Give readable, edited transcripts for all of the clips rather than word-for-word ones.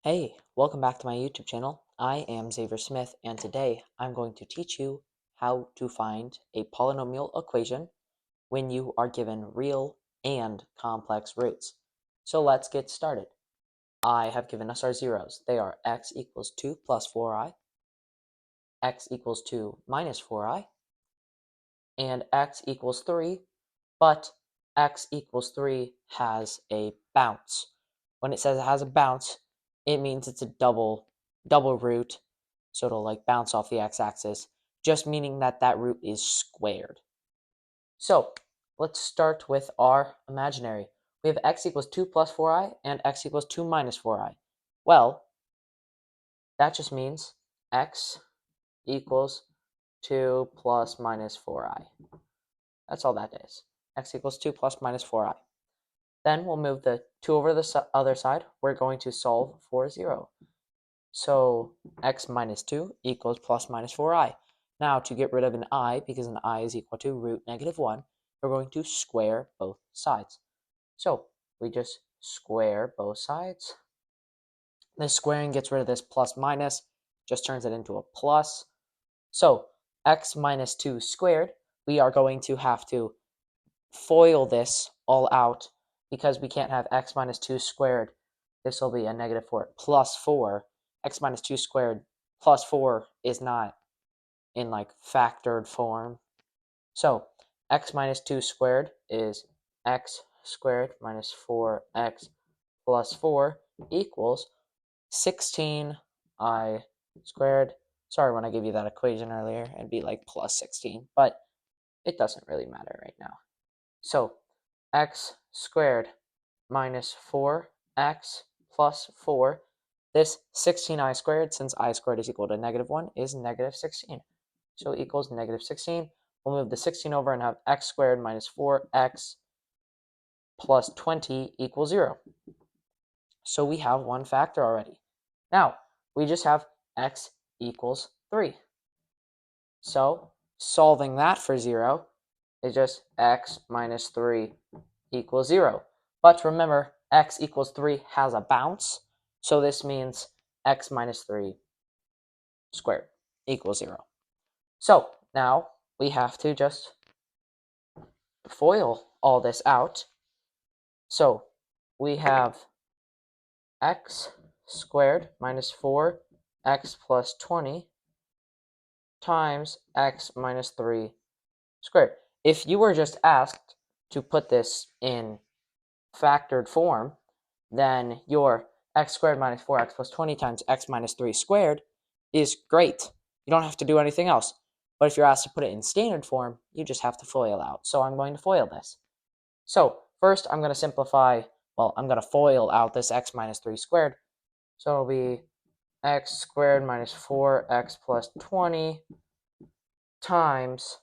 Hey, welcome back to my YouTube channel. I am Xavier Smith, and today I'm going to teach you how to find a polynomial equation when you are given real and complex roots. So let's get started. I have given us our zeros. They are x equals 2 plus 4i, x equals 2 minus 4i, and x equals 3, but x equals 3 has a bounce. When it says it has a bounce, it means it's a double root, so it'll like bounce off the x-axis, just meaning that that root is squared. So let's start with our imaginary. We have x equals 2 plus 4i and x equals 2 minus 4i. Well, that just means x equals 2 plus minus 4i. That's all that is. X equals 2 plus minus 4i. Then we'll move the 2 over the other side. We're going to solve for 0. So x minus 2 equals plus minus 4i. Now to get rid of an I, because an I is equal to root negative 1, we're going to square both sides. So we just square both sides. This squaring gets rid of this plus minus, just turns it into a plus. So x minus 2 squared, we are going to have to FOIL this all out because we can't have x minus 2 squared. This will be a negative 4 plus 4. X minus 2 squared plus 4 is not in like factored form. So x minus 2 squared is x squared minus 4x plus 4 equals 16i squared. Sorry when I gave you that equation earlier, it'd be like plus 16, but it doesn't really matter right now. So x squared minus 4x plus 4. This 16i squared, since I squared is equal to negative 1, is negative 16. So equals negative 16. We'll move the 16 over and have x squared minus 4x plus 20 equals 0. So we have one factor already. Now, we just have x equals 3. So solving that for 0 is just x minus 3 equals 0. But remember, x equals 3 has a bounce, so this means x minus 3 squared equals 0. So now we have to just FOIL all this out. So we have x squared minus 4x plus 20 times x minus 3 squared. If you were just asked to put this in factored form, then your x squared minus 4x plus 20 times x minus 3 squared is great. You don't have to do anything else. But if you're asked to put it in standard form, you just have to FOIL out. So I'm going to FOIL this. So first I'm going to simplify, I'm going to FOIL out this x minus 3 squared. So it'll be x squared minus 4x plus 20 times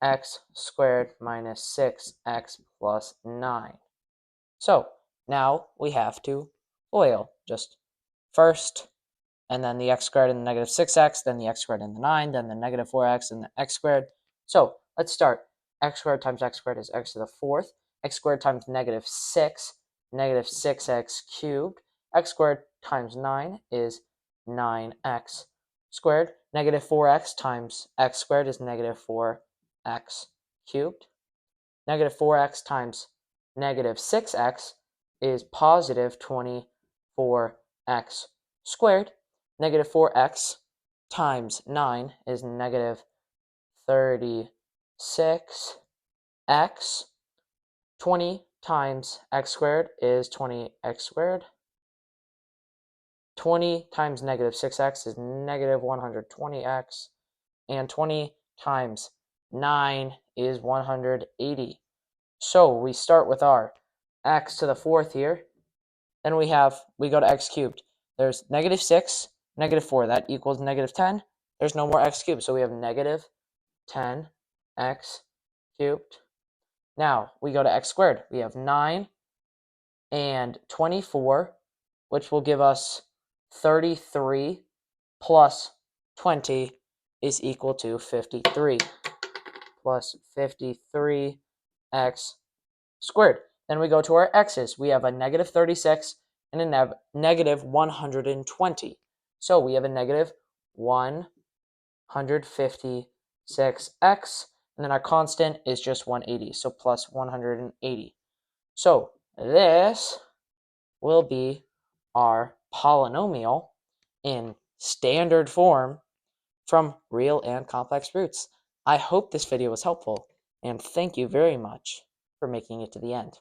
x squared minus 6x plus 9. So now we have to FOIL just first, and then the x squared and the negative 6x, then the x squared and the 9, then the negative 4x and the x squared. So let's start. X squared times x squared is x to the 4th. X squared times negative 6, negative 6x cubed. X squared times 9 is 9x squared. Negative 4x times x squared is negative 4x cubed. Negative 4x times negative 6x is positive 24x squared. Negative 4x times 9 is negative 36x. 20 times x squared is 20x squared. 20 times negative 6x is negative 120x. And 20 times 9 is 180. So we start with our x to the 4th here. Then we go to x cubed. There's negative 6, negative 4. That equals negative 10. There's no more x cubed. So we have negative 10x cubed. Now we go to x squared. We have 9 and 24, which will give us 33 plus 20 is equal to 53 plus 53x squared. Then we go to our x's. We have a negative 36 and a negative 120. So we have a negative 156x, and then our constant is just 180, so plus 180. So this will be our polynomial in standard form from real and complex roots. I hope this video was helpful, and thank you very much for making it to the end.